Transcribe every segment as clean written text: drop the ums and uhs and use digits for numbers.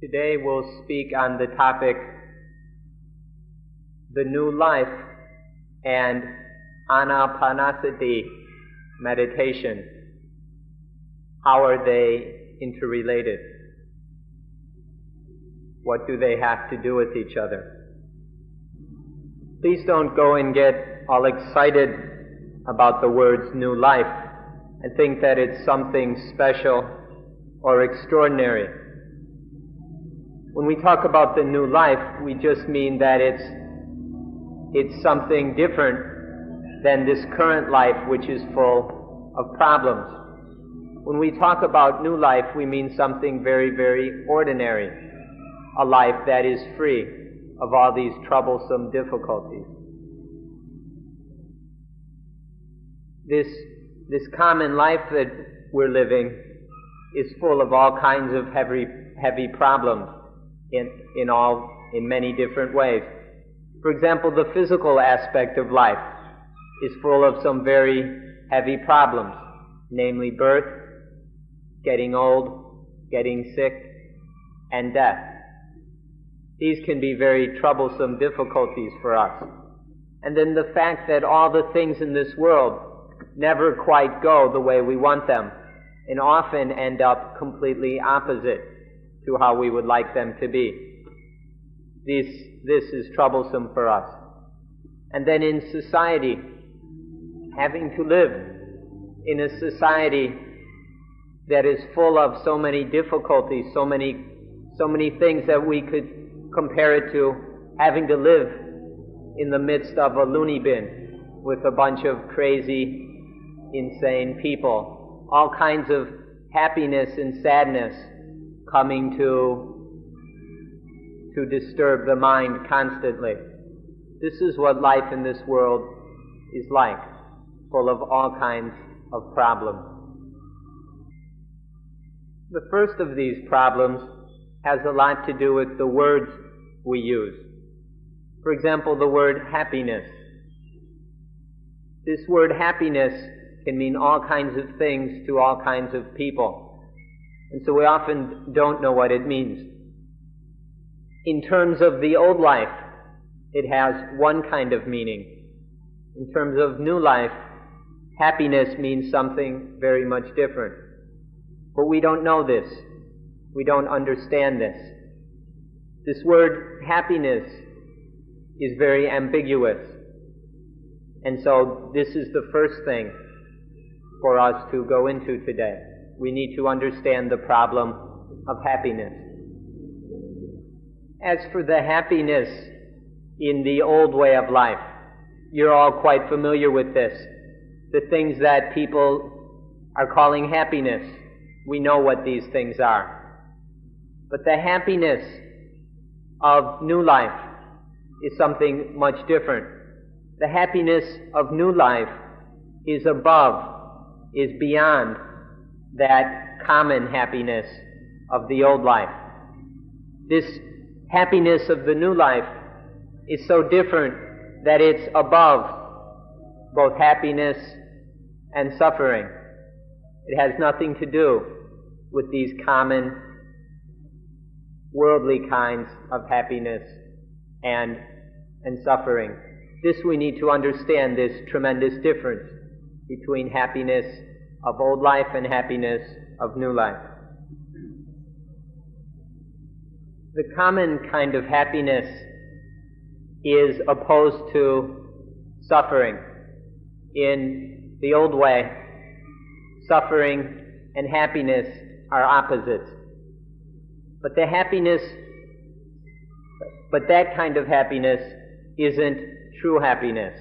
Today we'll speak on the topic, the new life and Anapanasati meditation. How are they interrelated? What do they have to do with each other? Please don't go and get all excited about the words new life and think that it's something special or extraordinary. When we talk about the new life, we just mean that it's something different than this current life, which is full of problems. When we talk about new life, we mean something very, very ordinary, a life that is free of all these troublesome difficulties. This common life that we're living is full of all kinds of heavy problems in many different ways. For example, the physical aspect of life is full of some very heavy problems, namely birth, getting old, getting sick, and death. These can be very troublesome difficulties for us. And then the fact that all the things in this world never quite go the way we want them, and often end up completely opposite to how we would like them to be. This is troublesome for us. And then in society, having to live in a society that is full of so many difficulties, so many things that we could compare it to having to live in the midst of a loony bin with a bunch of crazy, insane people. All kinds of happiness and sadness coming to disturb the mind constantly. This is what life in this world is like, full of all kinds of problems. The first of these problems has a lot to do with the words we use. For example, the word happiness. This word happiness can mean all kinds of things to all kinds of people. And so we often don't know what it means. In terms of the old life, it has one kind of meaning. In terms of new life, happiness means something very much different. But we don't know this. We don't understand this. This word happiness is very ambiguous. And so this is the first thing for us to go into today. We need to understand the problem of happiness. As for the happiness in the old way of life, you're all quite familiar with this. The things that people are calling happiness, we know what these things are. But the happiness of new life is something much different. The happiness of new life is above, is beyond that common happiness of the old life. This happiness of the new life is so different that it's above both happiness and suffering. It has nothing to do with these common worldly kinds of happiness and suffering. This we need to understand, this tremendous difference between happiness of old life and happiness of new life. The common kind of happiness is opposed to suffering. In the old way, suffering and happiness are opposites. But that kind of happiness isn't true happiness.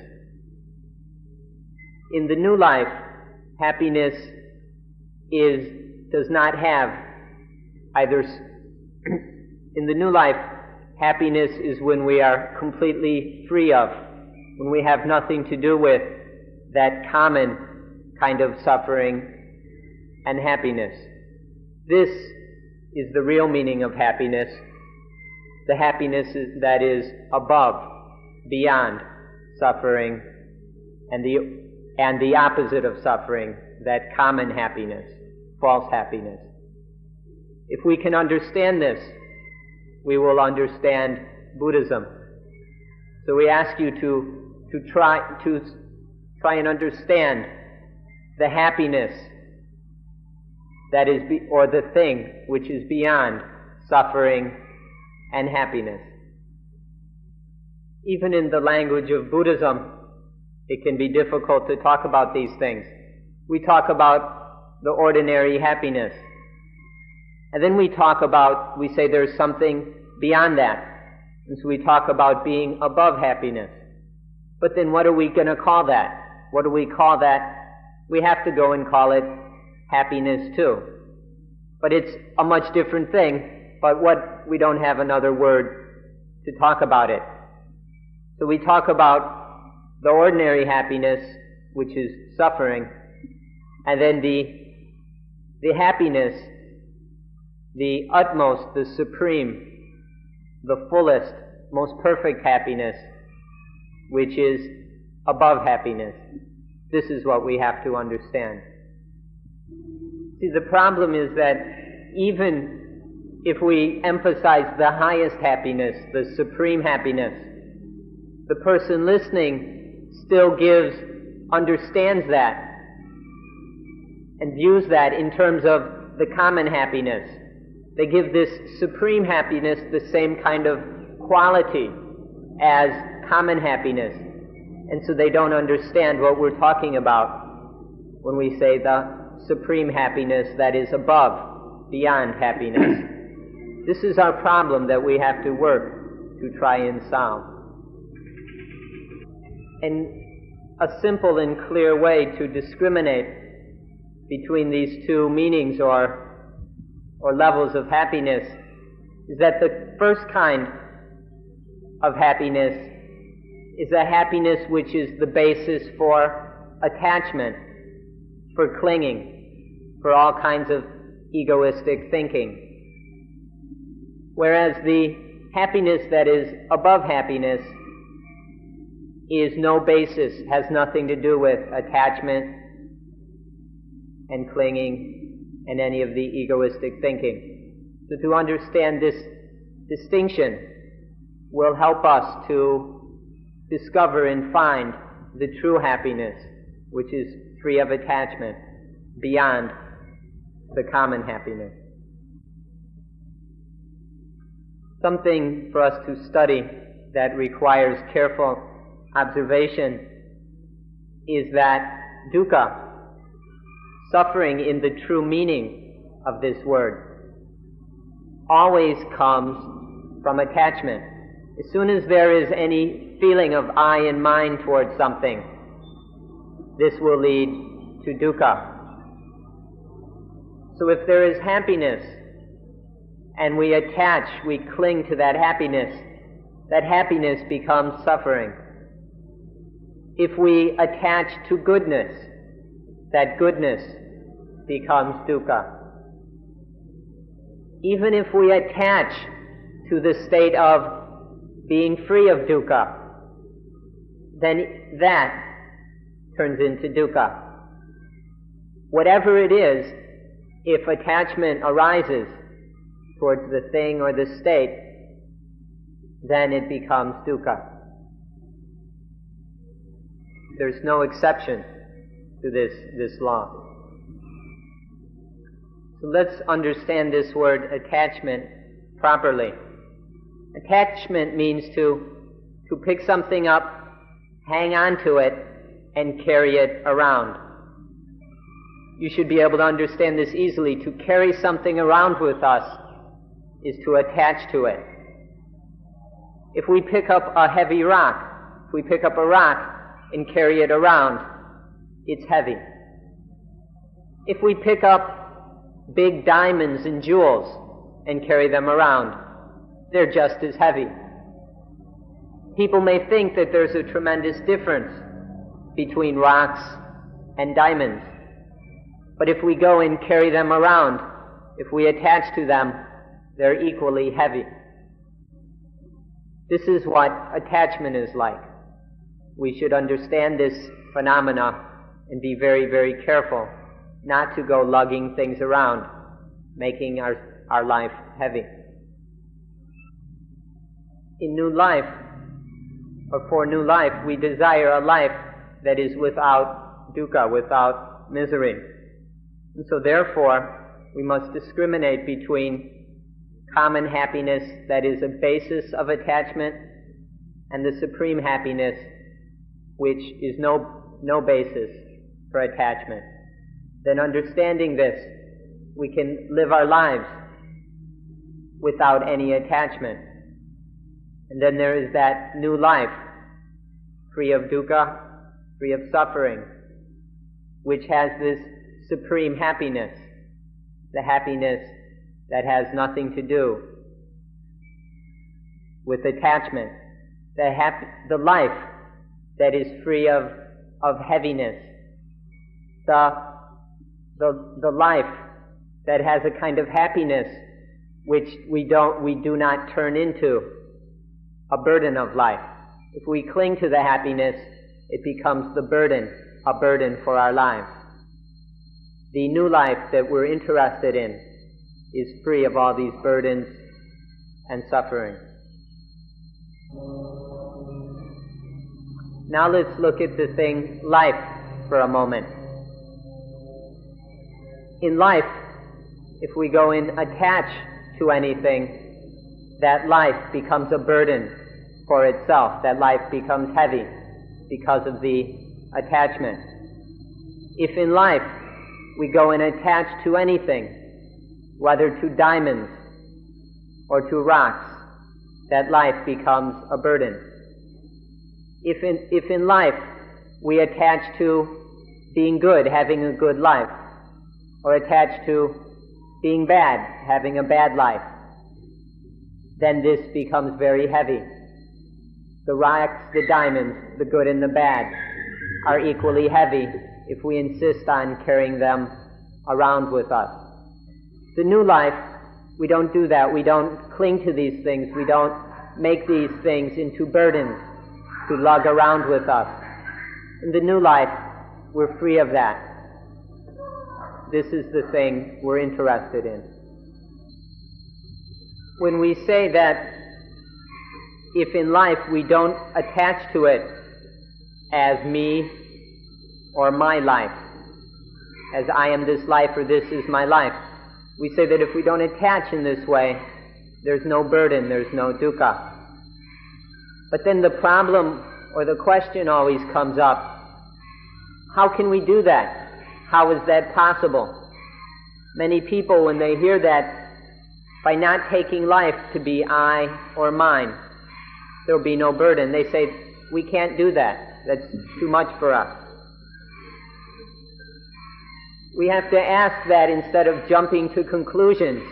In the new life, happiness does not have either. In the new life, happiness is when we are completely free of, when we have nothing to do with that common kind of suffering and happiness. This is the real meaning of happiness, the happiness that is above, beyond suffering, and the opposite of suffering, that common happiness, false happiness. If we can understand this, we will understand Buddhism. So we ask you to try and understand the happiness that is, or the thing which is beyond suffering and happiness. Even in the language of Buddhism, it can be difficult to talk about these things. We talk about the ordinary happiness. And then we say there's something beyond that. And so we talk about being above happiness. But then what are we going to call that? What do we call that? We have to go and call it happiness too. But it's a much different thing, but we don't have another word to talk about it. So we talk about the ordinary happiness, which is suffering, and then the happiness, the utmost, the supreme, the fullest, most perfect happiness, which is above happiness. This is what we have to understand. See, the problem is that even if we emphasize the highest happiness, the supreme happiness, the person listening still understands that and views that in terms of the common happiness. They give this supreme happiness the same kind of quality as common happiness. And so they don't understand what we're talking about when we say the supreme happiness that is above, beyond happiness. This is our problem that we have to work to try and solve. And a simple and clear way to discriminate between these two meanings or levels of happiness is that the first kind of happiness is a happiness which is the basis for attachment, for clinging, for all kinds of egoistic thinking. Whereas the happiness that is above happiness is no basis, has nothing to do with attachment and clinging and any of the egoistic thinking. So to understand this distinction will help us to discover and find the true happiness, which is free of attachment, beyond the common happiness. Something for us to study that requires careful observation is that dukkha, suffering in the true meaning of this word, always comes from attachment. As soon as there is any feeling of I and mine towards something, this will lead to dukkha. So if there is happiness and we attach, we cling to that happiness becomes suffering. If we attach to goodness, that goodness becomes dukkha. Even if we attach to the state of being free of dukkha, then that turns into dukkha. Whatever it is, if attachment arises towards the thing or the state, then it becomes dukkha. There's no exception to this law. So let's understand this word attachment properly. Attachment means to pick something up, hang on to it, and carry it around. You should be able to understand this easily. To carry something around with us is to attach to it. If we pick up a heavy rock, if we pick up a rock and carry it around, it's heavy. If we pick up big diamonds and jewels and carry them around, they're just as heavy. People may think that there's a tremendous difference between rocks and diamonds. But if we go and carry them around, if we attach to them, they're equally heavy. This is what attachment is like. We should understand this phenomena and be very, very careful not to go lugging things around, making our life heavy. in new life, or for new life, we desire a life that is without dukkha, without misery. And so therefore, we must discriminate between common happiness that is a basis of attachment and the supreme happiness which is no basis for attachment. Then understanding this, we can live our lives without any attachment. And then there is that new life, free of dukkha, free of suffering, which has this supreme happiness, the happiness that has nothing to do with attachment, the life that is free of heaviness, the life that has a kind of happiness which we do not turn into a burden of life. If we cling to the happiness, it becomes a burden for our lives. The new life that we're interested in is free of all these burdens and suffering. Now let's look at the thing life for a moment. In life, if we go and attach to anything, that life becomes a burden for itself. That life becomes heavy because of the attachment. If in life we go and attach to anything, whether to diamonds or to rocks, that life becomes a burden. If in life we attach to being good, having a good life, or attach to being bad, having a bad life, then this becomes very heavy. The rocks, the diamonds, the good and the bad are equally heavy if we insist on carrying them around with us. The new life, we don't do that. We don't cling to these things. We don't make these things into burdens to lug around with us. In the new life, we're free of that. This is the thing we're interested in. When we say that if in life we don't attach to it as me or my life, as I am this life or this is my life, we say that if we don't attach in this way, there's no burden, there's no dukkha. But then the problem or the question always comes up, how can we do that? How is that possible? Many people, when they hear that, by not taking life to be I or mine, there will be no burden. They say, we can't do that. That's too much for us. We have to ask that instead of jumping to conclusions,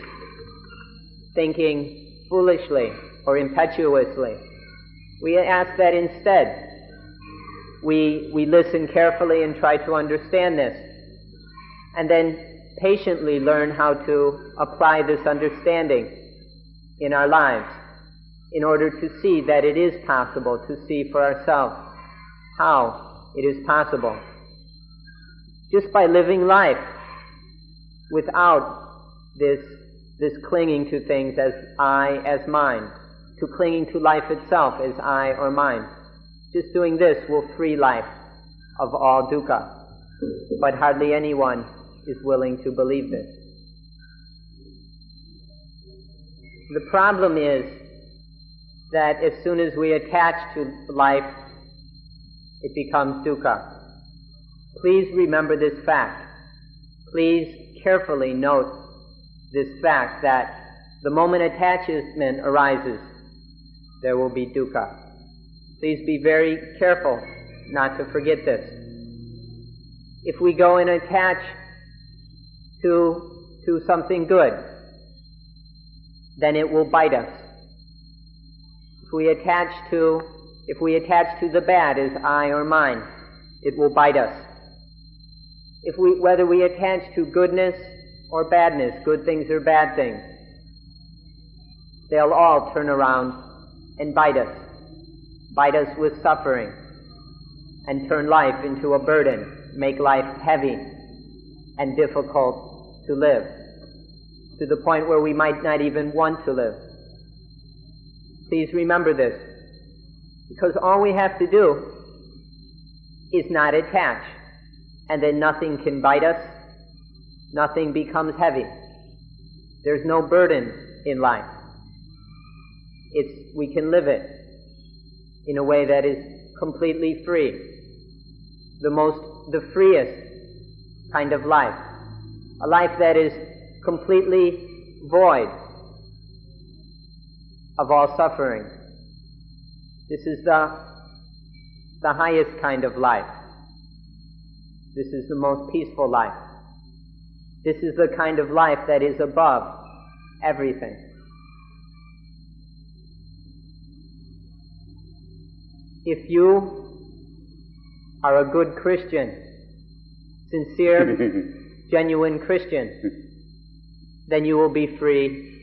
thinking foolishly or impetuously. We ask that instead we listen carefully and try to understand this, and then patiently learn how to apply this understanding in our lives in order to see that it is possible, to see for ourselves how it is possible. Just by living life without this clinging to things as I, as mine, to clinging to life itself as I or mine. Just doing this will free life of all dukkha. But hardly anyone is willing to believe this. The problem is that as soon as we attach to life, it becomes dukkha. Please remember this fact. Please carefully note this fact that the moment attachment arises, there will be dukkha. Please be very careful not to forget this. If we go and attach to something good, then it will bite us. If we attach to the bad as I or mine, it will bite us. Whether we attach to goodness or badness, good things or bad things, they'll all turn around and bite us with suffering, and turn life into a burden, make life heavy and difficult to live, to the point where we might not even want to live. Please remember this, because all we have to do is not attach, and then nothing can bite us, nothing becomes heavy. There's no burden in life. We can live it in a way that is completely free, the freest kind of life, a life that is completely void of all suffering. This is the highest kind of life. This is the most peaceful life. This is the kind of life that is above everything. If you are a good Christian, sincere, genuine Christian, then you will be free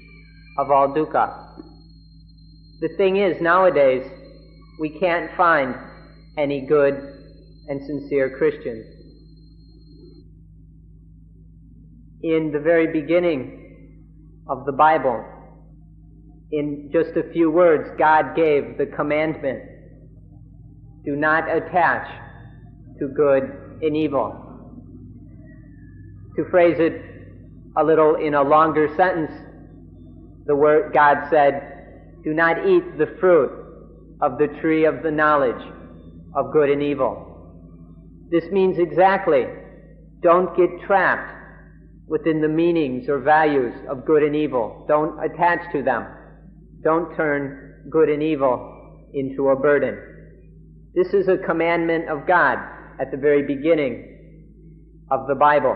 of all dukkha. The thing is, nowadays, we can't find any good and sincere Christians. In the very beginning of the Bible, in just a few words, God gave the commandment, do not attach to good and evil. To phrase it a little in a longer sentence, God said, do not eat the fruit of the tree of the knowledge of good and evil. This means exactly, don't get trapped within the meanings or values of good and evil. Don't attach to them. Don't turn good and evil into a burden. This is a commandment of God at the very beginning of the Bible.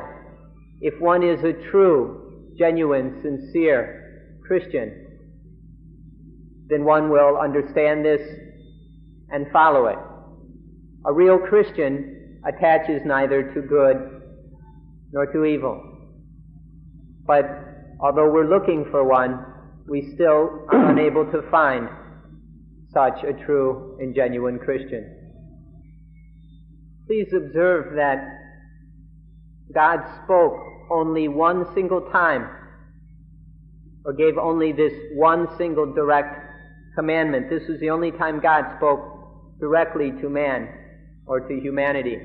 If one is a true, genuine, sincere Christian, then one will understand this and follow it. A real Christian attaches neither to good nor to evil. But although we're looking for one, we still are unable to find such a true and genuine Christian. Please observe that God spoke only one single time, or gave only this one single direct commandment. This was the only time God spoke directly to man or to humanity,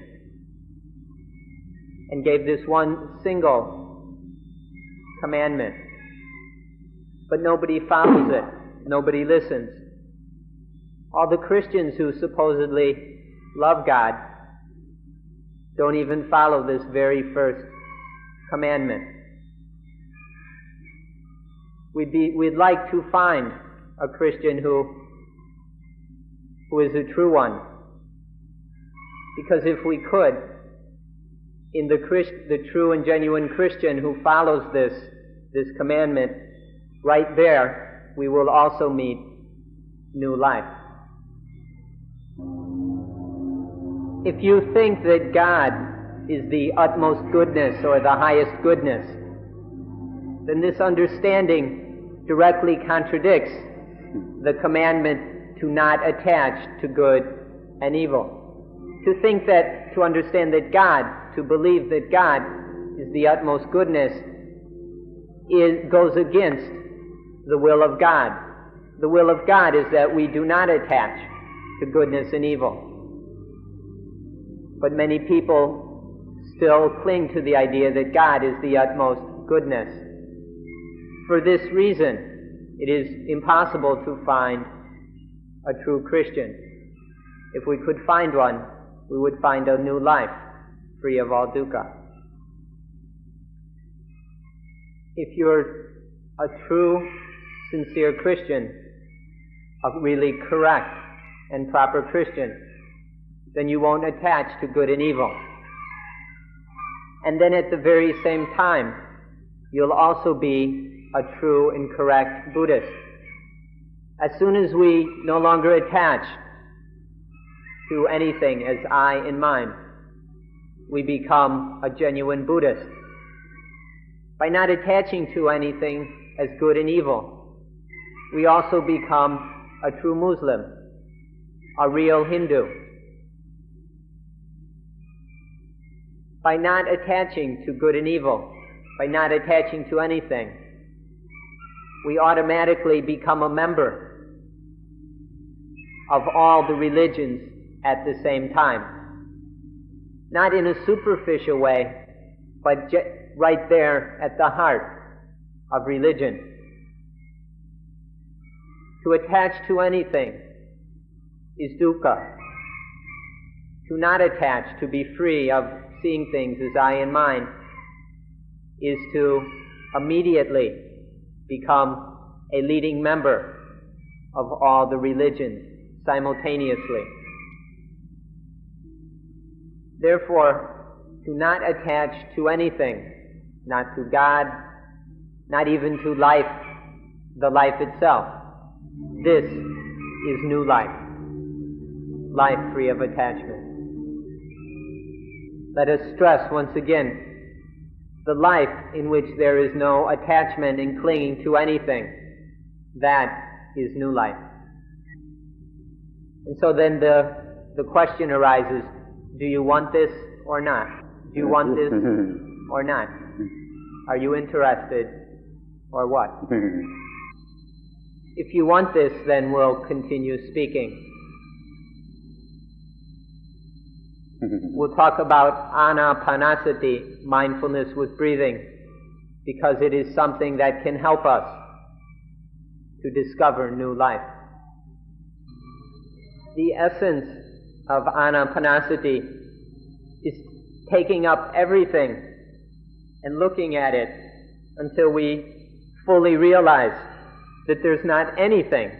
and gave this one single commandment. But nobody follows it. Nobody listens. All the Christians who supposedly love God don't even follow this very first commandment. We'd like to find a Christian who is a true one. Because if we could, in the true and genuine Christian who follows this commandment, right there, we will also meet new life. If you think that God is the utmost goodness or the highest goodness, then this understanding directly contradicts the commandment to not attach to good and evil. To understand that God, to believe that God is the utmost goodness, goes against the will of God. The will of God is that we do not attach to goodness and evil. But many people still cling to the idea that God is the utmost goodness. For this reason, it is impossible to find a true Christian. If we could find one, we would find a new life, free of all dukkha. If you're a true, sincere Christian, a really correct and proper Christian, then you won't attach to good and evil. And then at the very same time, you'll also be a true and correct Buddhist. As soon as we no longer attach to anything as I and mine, we become a genuine Buddhist. By not attaching to anything as good and evil, we also become a true Muslim, a real Hindu. By not attaching to good and evil, by not attaching to anything, we automatically become a member of all the religions at the same time. Not in a superficial way, but right there at the heart of religion. To attach to anything is dukkha. To not attach, to be free of seeing things as I and mine, is to immediately become a leading member of all the religions simultaneously. Therefore, to not attach to anything, not to God, not even to life, the life itself, this is new life, life free of attachment. Let us stress once again, the life in which there is no attachment and clinging to anything, that is new life. And so then the question arises, do you want this or not? Do you want this or not? Are you interested or what? If you want this, then we'll continue speaking. We'll talk about Anapanasati, mindfulness with breathing, because it is something that can help us to discover new life. The essence of Anapanasati is taking up everything and looking at it until we fully realize that there's not anything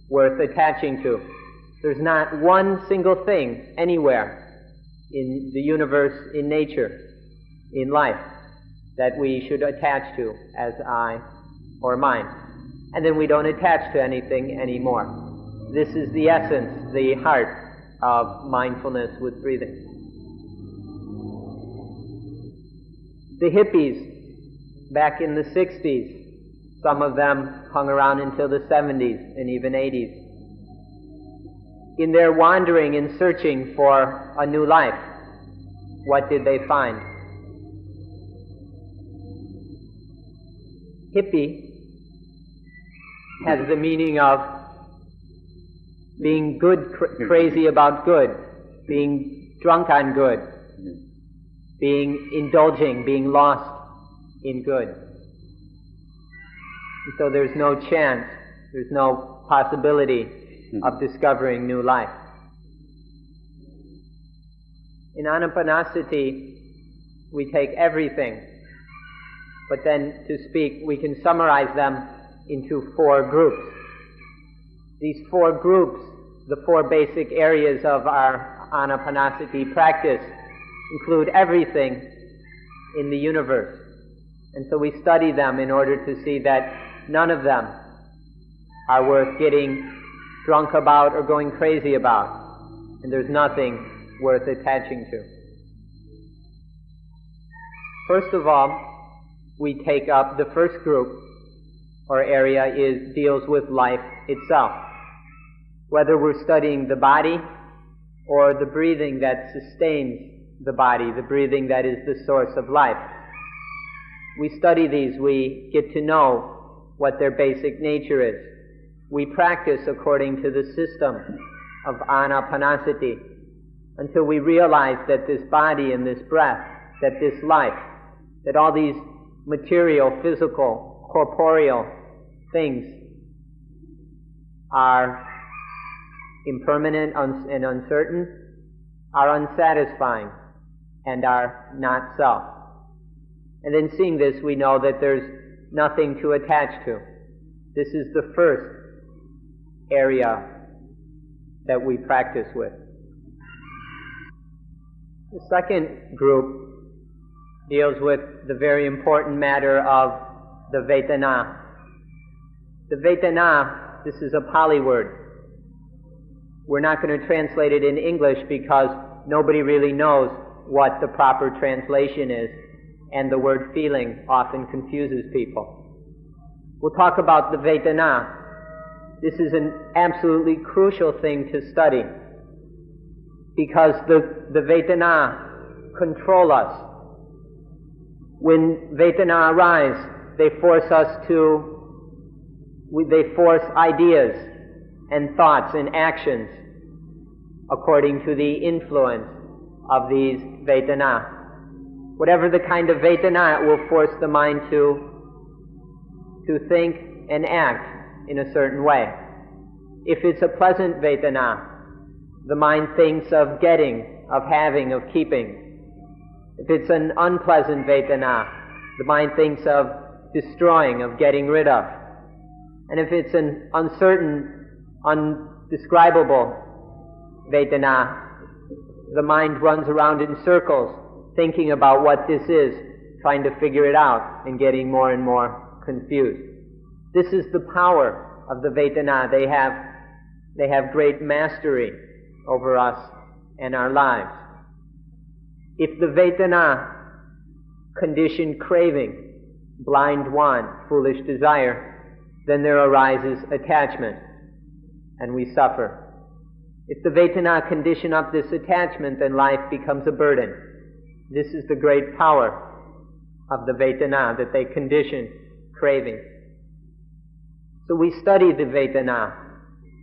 worth attaching to. There's not one single thing anywhere in the universe, in nature, in life, that we should attach to as I or mine. And then we don't attach to anything anymore. This is the essence, the heart of mindfulness with breathing. The hippies, back in the 60s, some of them hung around until the 70s and even 80s. In their wandering and searching for a new life, what did they find? Hippie has the meaning of being good, crazy about good, being drunk on good, being indulging, being lost in good. And so there's no chance, there's no possibility of discovering new life. In Anapanasati, we take everything, but then to speak, we can summarize them into 4 groups. These 4 groups, the 4 basic areas of our Anapanasati practice, include everything in the universe. And so we study them in order to see that none of them are worth getting drunk about or going crazy about. And there's nothing worth attaching to. First of all, we take up the first group or area deals with life itself. Whether we're studying the body or the breathing that sustains the body, the breathing that is the source of life. We study these, we get to know what their basic nature is. We practice according to the system of Anapanasati until we realize that this body and this breath, that this life, that all these material, physical, corporeal things are impermanent and uncertain, are unsatisfying, and are not self. And in seeing this, we know that there's nothing to attach to. This is the first area that we practice with. The second group deals with the very important matter of the Vedana. The Vedana, this is a Pali word. We're not going to translate it in English because nobody really knows what the proper translation is, and the word feeling often confuses people. We'll talk about the Vedana. This is an absolutely crucial thing to study because the Vedana control us. When Vedana arise, they force ideas and thoughts and actions according to the influence of these Vedana. Whatever the kind of Vedana, it will force the mind to think and act in a certain way. If it's a pleasant Vedana, the mind thinks of getting, of having, of keeping. If it's an unpleasant Vedana, the mind thinks of destroying, of getting rid of. And if it's an uncertain, undescribable Vedana, the mind runs around in circles, thinking about what this is, trying to figure it out, and getting more and more confused. This is the power of the Vedana. They have great mastery over us and our lives. If the Vedana condition craving, blind want, foolish desire, then there arises attachment, and we suffer. If the Vedana condition up this attachment, then life becomes a burden. This is the great power of the Vedana, that they condition craving. So we study the Vedana.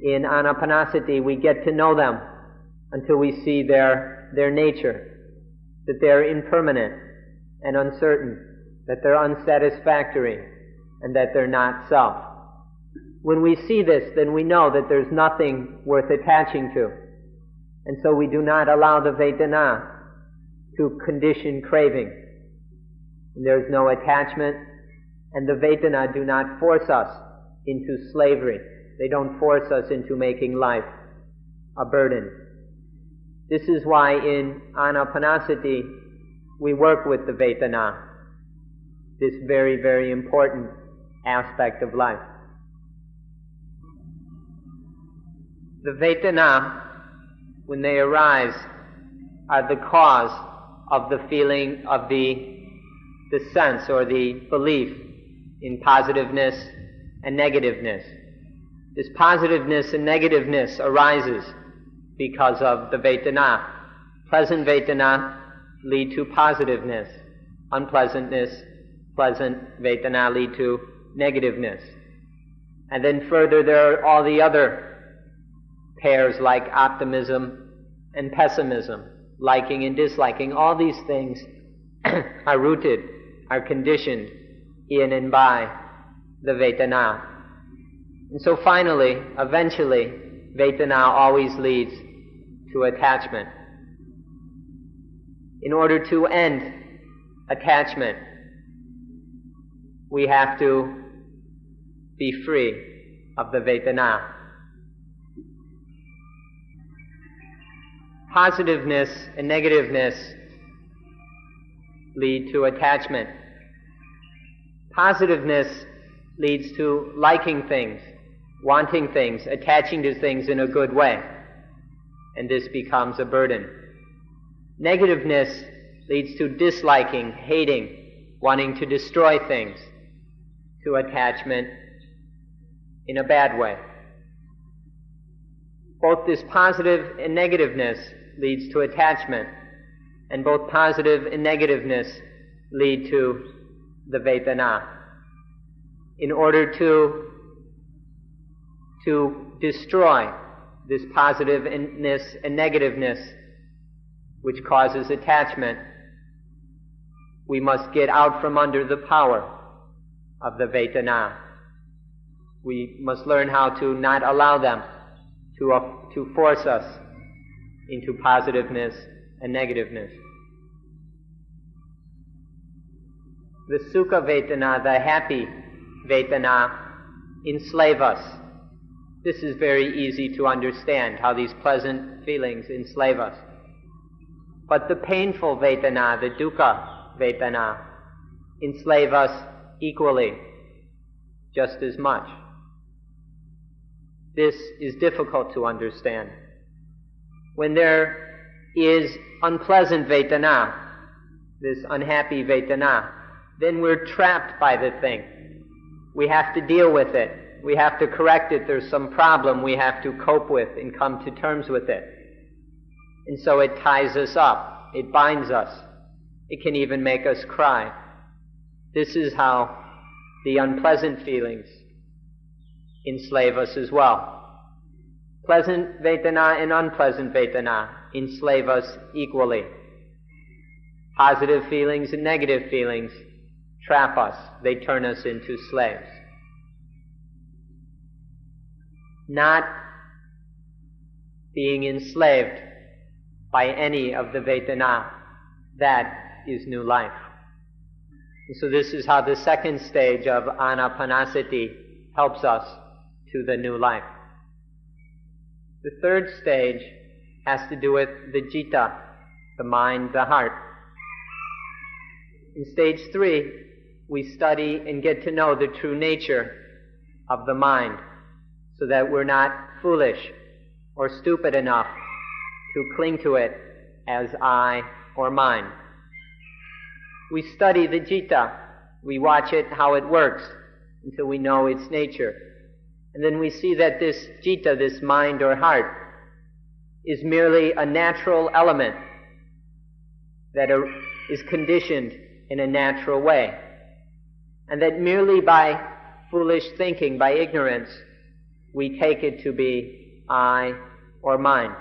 In Anapanasati, we get to know them until we see their nature, that they're impermanent and uncertain, that they're unsatisfactory, and that they're not self. When we see this, then we know that there's nothing worth attaching to. And so we do not allow the Vedana to condition craving. There's no attachment, and the Vedana do not force us into slavery. They don't force us into making life a burden. This is why in Anapanasati we work with the Vedana, this very, very important aspect of life. The Vedana, when they arise, are the cause of the feeling of the sense or the belief in positiveness and negativeness. This positiveness and negativeness arises because of the Vedana. Pleasant Vedana lead to positiveness. Unpleasantness, pleasant Vedana lead to negativeness. And then further there are all the other pairs like optimism and pessimism, liking and disliking. All these things are rooted, are conditioned in and by the Vedana. And so finally, eventually, Vedana always leads to attachment. In order to end attachment, we have to be free of the Vedana. Positiveness and negativeness lead to attachment. Positiveness leads to liking things, wanting things, attaching to things in a good way, and this becomes a burden. Negativeness leads to disliking, hating, wanting to destroy things, to attachment in a bad way. Both this positive and negativeness leads to attachment, and both positive and negativeness lead to the Vedana. In order to destroy this positiveness and negativeness which causes attachment, we must get out from under the power of the Vedana. We must learn how to not allow them to force us into positiveness and negativeness. The Sukha Vedana, the happy Vedana, enslave us. This is very easy to understand, how these pleasant feelings enslave us. But the painful Vedana, the Dukkha Vedana, enslave us equally, just as much. This is difficult to understand. When there is unpleasant Vedana, this unhappy Vedana, then we're trapped by the thing. We have to deal with it. We have to correct it. There's some problem we have to cope with and come to terms with it. And so it ties us up. It binds us. It can even make us cry. This is how the unpleasant feelings enslave us as well. Pleasant Vedana and unpleasant Vedana enslave us equally. Positive feelings and negative feelings trap us. They turn us into slaves. Not being enslaved by any of the Vedana, that is new life. And so this is how the second stage of Anapanasati helps us to the new life. The third stage has to do with the citta, the mind, the heart. In stage 3, we study and get to know the true nature of the mind, so that we're not foolish or stupid enough to cling to it as I or mine. We study the citta, we watch it, how it works, until we know its nature. And then we see that this citta, this mind or heart, is merely a natural element that is conditioned in a natural way. And that merely by foolish thinking, by ignorance, we take it to be I or mine.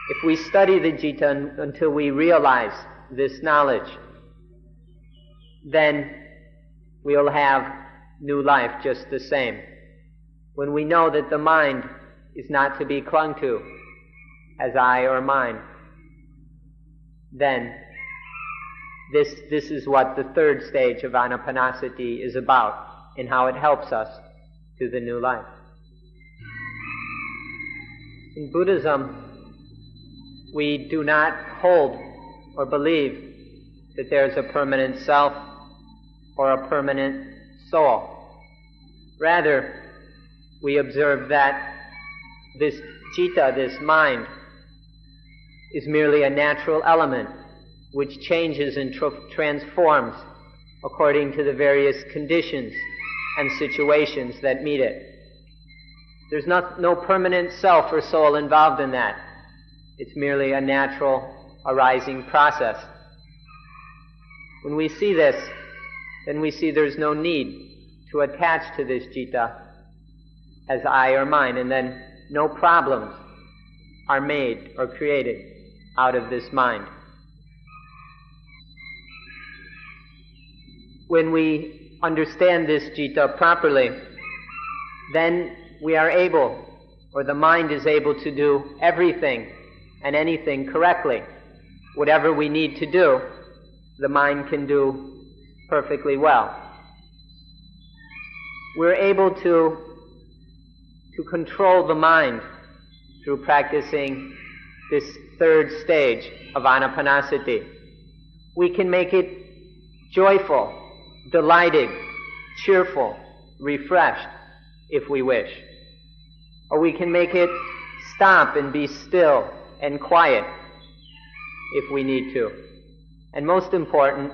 If we study the citta until we realize this knowledge, then we'll have new life just the same. When we know that the mind is not to be clung to as I or mine, then this is what the third stage of Anapanasati is about, and how it helps us to the new life. In Buddhism, we do not hold or believe that there's a permanent self or a permanent soul. Rather, we observe that this citta, this mind, is merely a natural element which changes and transforms according to the various conditions and situations that meet it. There's no permanent self or soul involved in that. It's merely a natural arising process. When we see this, then we see there's no need to attach to this citta as I or mine, and then no problems are made or created out of this mind. When we understand this citta properly, then we are able, or the mind is able, to do everything and anything correctly. Whatever we need to do, the mind can do perfectly well. We're able to control the mind through practicing this third stage of Anapanasati. We can make it joyful, delighted, cheerful, refreshed, if we wish. Or we can make it stop and be still and quiet, if we need to. And most important,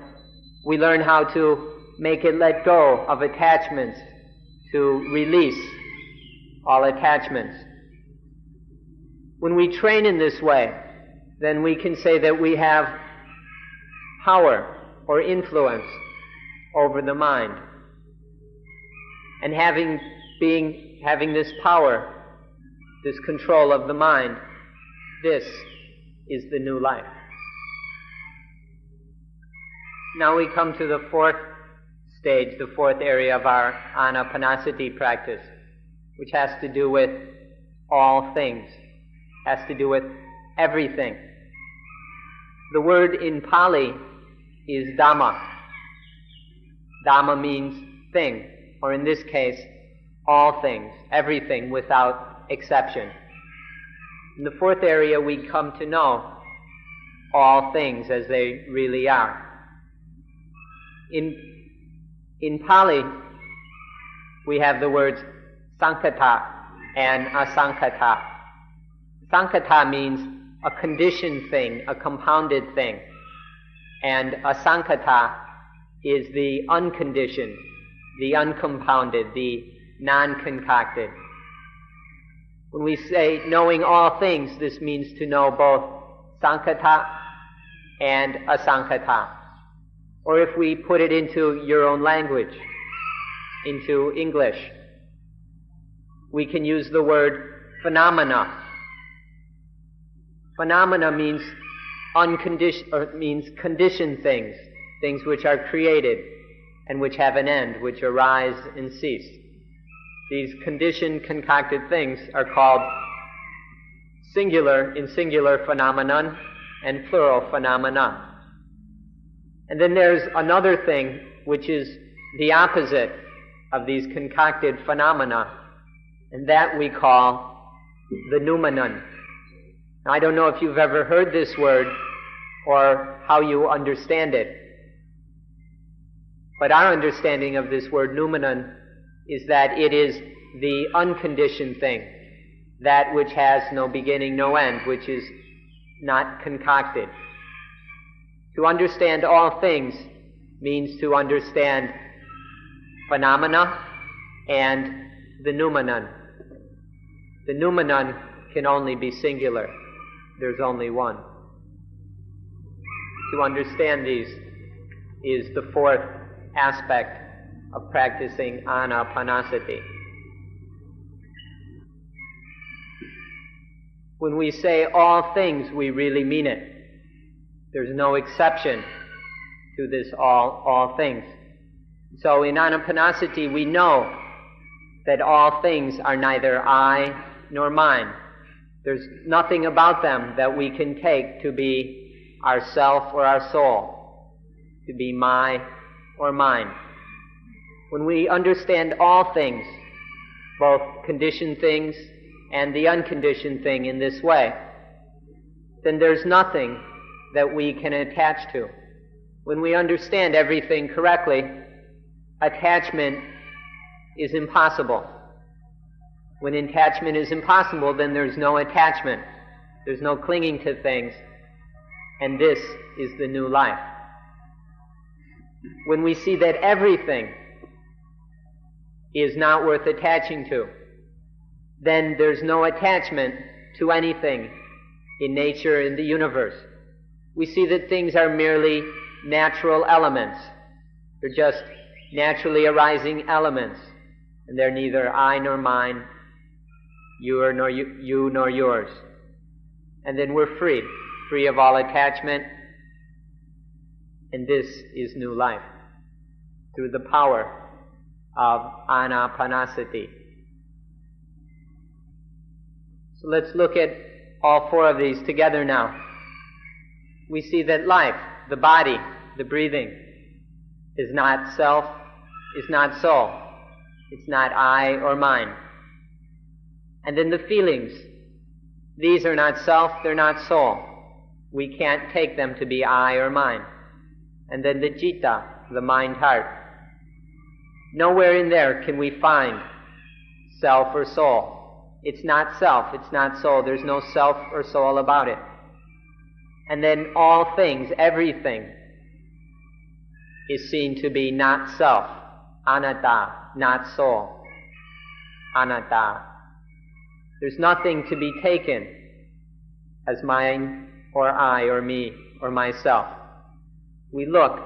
we learn how to make it let go of attachments, to release all attachments. When we train in this way, then we can say that we have power or influence over the mind. And having this power, this control of the mind, this is the new life. Now we come to the fourth stage, the fourth area of our Anapanasati practice, which has to do with all things, has to do with everything. The word in Pali is Dhamma. Dhamma means thing, or in this case, all things, everything without exception. In the fourth area, we come to know all things as they really are. In Pali, we have the words sankata and asankata. Sankata means a conditioned thing, a compounded thing. And asankata is the unconditioned, the uncompounded, the non-concocted. When we say knowing all things, this means to know both sankata and asankata. Or if we put it into your own language, into English, we can use the word phenomena. Phenomena means conditioned things, things which are created and which have an end, which arise and cease. These conditioned, concocted things are called singular phenomenon and plural phenomena. And then there's another thing which is the opposite of these concocted phenomena, and that we call the noumenon. Now, I don't know if you've ever heard this word or how you understand it, but our understanding of this word noumenon is that it is the unconditioned thing, that which has no beginning, no end, which is not concocted. To understand all things means to understand phenomena and the noumenon. The noumenon can only be singular. There's only one. To understand these is the fourth aspect of practicing Anapanasati. When we say all things, we really mean it. There's no exception to this all things. So in Anapanasati, we know that all things are neither I nor mine. There's nothing about them that we can take to be ourself or our soul, to be my or mine. When we understand all things, both conditioned things and the unconditioned thing in this way, then there's nothing that we can attach to. When we understand everything correctly, attachment is impossible. When attachment is impossible, then there's no attachment. There's no clinging to things. And this is the new life. When we see that everything is not worth attaching to, then there's no attachment to anything in nature, in the universe. We see that things are merely natural elements. They're just naturally arising elements, and they're neither I nor mine, you nor yours. And then we're free of all attachment, and this is new life through the power of Anapanasati. So let's look at all four of these together now. We see that life, the body, the breathing, is not self, is not soul. It's not I or mine. And then the feelings, these are not self, they're not soul. We can't take them to be I or mine. And then the citta, the mind-heart. Nowhere in there can we find self or soul. It's not self, it's not soul. There's no self or soul about it. And then all things, everything, is seen to be not self, anatta, not soul, anatta. There's nothing to be taken as mine or I or me or myself. We look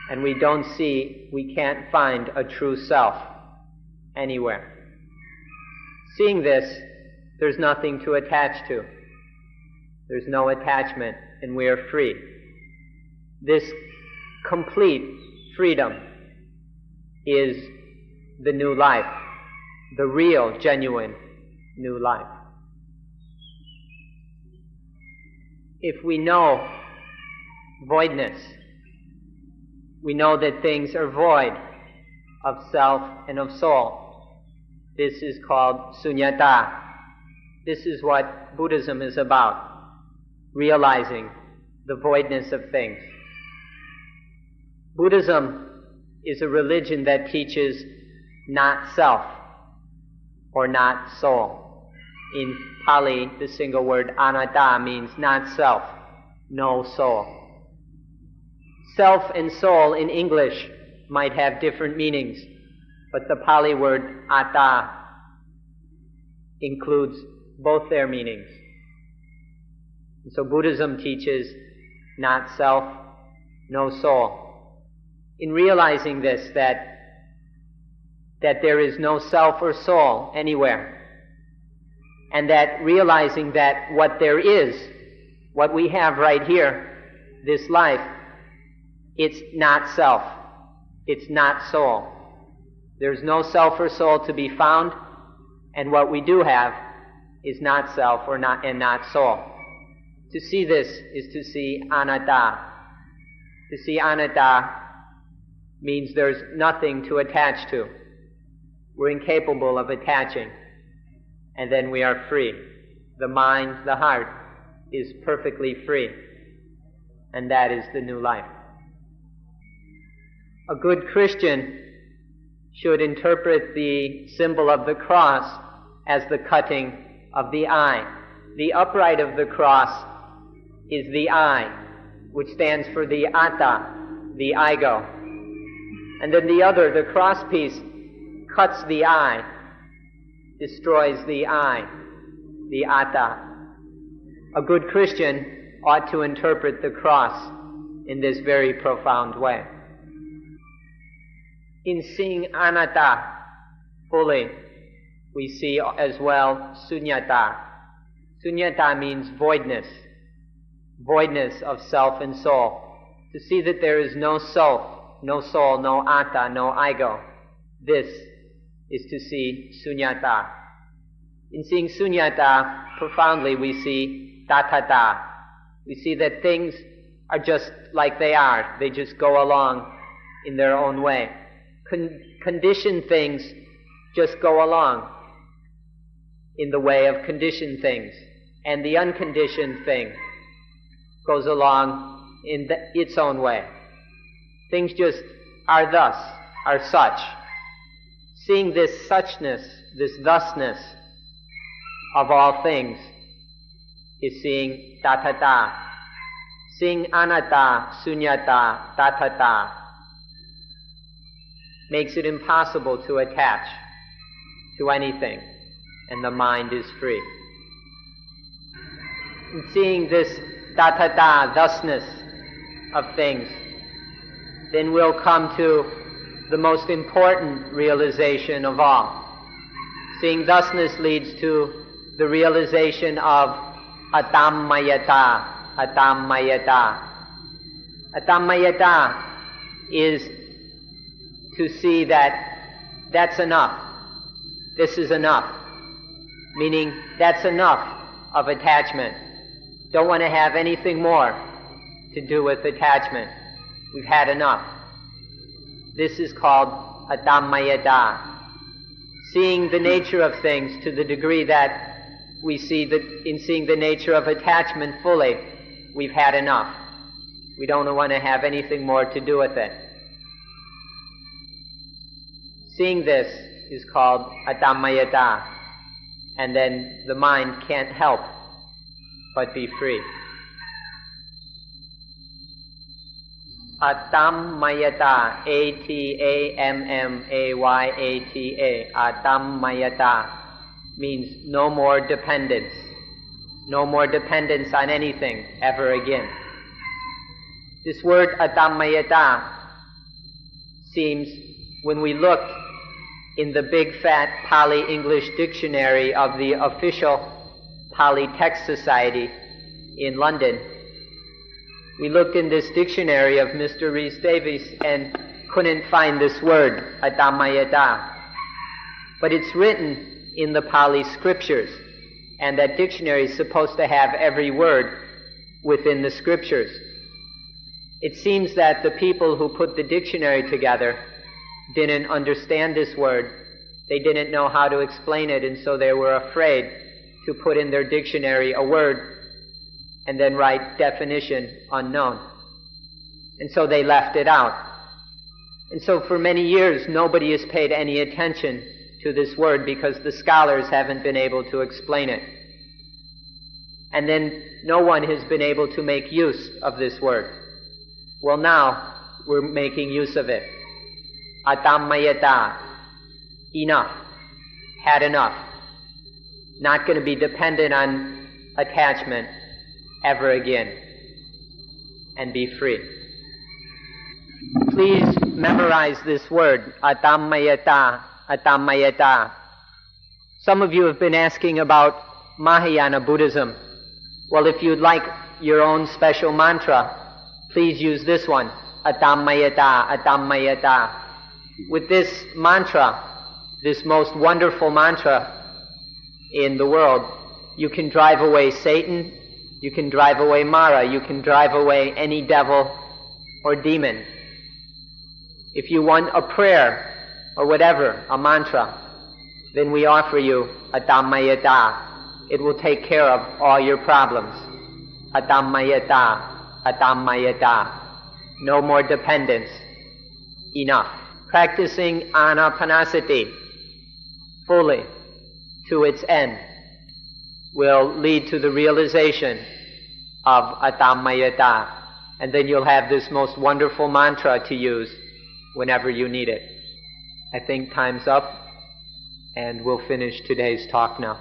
and we don't see, we can't find a true self anywhere. Seeing this, there's nothing to attach to. There's no attachment, and we are free. This complete freedom is the new life, the real, genuine new life. If we know voidness, we know that things are void of self and of soul. This is called sunyata. This is what Buddhism is about, realizing the voidness of things. Buddhism is a religion that teaches not self or not soul. In Pali, the single word anatta means not self, no soul. Self and soul in English might have different meanings, but the Pali word atta includes both their meanings. And so Buddhism teaches not self, no soul. In realizing this, that there is no self or soul anywhere, and that realizing that what there is, what we have right here, this life, it's not self, it's not soul. There's no self or soul to be found, and what we do have is not self or not and not soul. To see this is to see anatta. To see anatta means there's nothing to attach to. We're incapable of attaching, and then we are free. The mind, the heart, is perfectly free, and that is the new life. A good Christian should interpret the symbol of the cross as the cutting of the eye. The upright of the cross is the eye, which stands for the atta, the ego. And then the other, the cross piece, cuts the eye, destroys the I, the atta. A good Christian ought to interpret the cross in this very profound way. In seeing anatta fully, we see as well sunyata. Sunyata means voidness, voidness of self and soul. To see that there is no self, no soul, no atta, no ego. This is to see sunyata. In seeing sunyata profoundly, we see tathata. We see that things are just like they are. They just go along in their own way. Conditioned things just go along in the way of conditioned things, and the unconditioned thing goes along in its own way. Things just are thus, are such. Seeing this suchness, this thusness of all things is seeing tathata. Seeing anatta, sunyata, tathata makes it impossible to attach to anything, and the mind is free. In seeing this tathata, thusness of things, then we'll come to the most important realization of all. Seeing thusness leads to the realization of atammayata, atammayata. Atammayata is to see that that's enough. This is enough. Meaning that's enough of attachment. Don't want to have anything more to do with attachment. We've had enough. This is called atammayata. Seeing the nature of things to the degree that we see that in seeing the nature of attachment fully, we've had enough. We don't want to have anything more to do with it. Seeing this is called atammayata, and then the mind can't help but be free. Atammayata, A-T-A-M-M-A-Y-A-T-A, atammayata means no more dependence. No more dependence on anything ever again. This word atammayata seems, when we look in the big fat Pali English dictionary of the official Pali Text Society in London, we looked in this dictionary of Mr. Rhys Davies and couldn't find this word, atammayata. But it's written in the Pali scriptures, and that dictionary is supposed to have every word within the scriptures. It seems that the people who put the dictionary together didn't understand this word. They didn't know how to explain it, and so they were afraid to put in their dictionary a word and then write definition unknown. And so they left it out. And so for many years nobody has paid any attention to this word because the scholars haven't been able to explain it. And then no one has been able to make use of this word. Well, now we're making use of it. Atammayata, enough, had enough. Not going to be dependent on attachment ever again, and be free. Please memorize this word, atammayata, atammayata. Some of you have been asking about Mahayana Buddhism. Well, if you'd like your own special mantra, please use this one, Atammayata, Atammayata. With this mantra, this most wonderful mantra in the world, you can drive away Satan, you can drive away Mara, you can drive away any devil or demon. If you want a prayer or whatever, a mantra, then we offer you Atammayata. It will take care of all your problems. Atammayata, Atammayata. No more dependence. Enough. Practicing Anapanasati fully to its end will lead to the realization of Atammayata, and then you'll have this most wonderful mantra to use whenever you need it. I think time's up, and we'll finish today's talk now.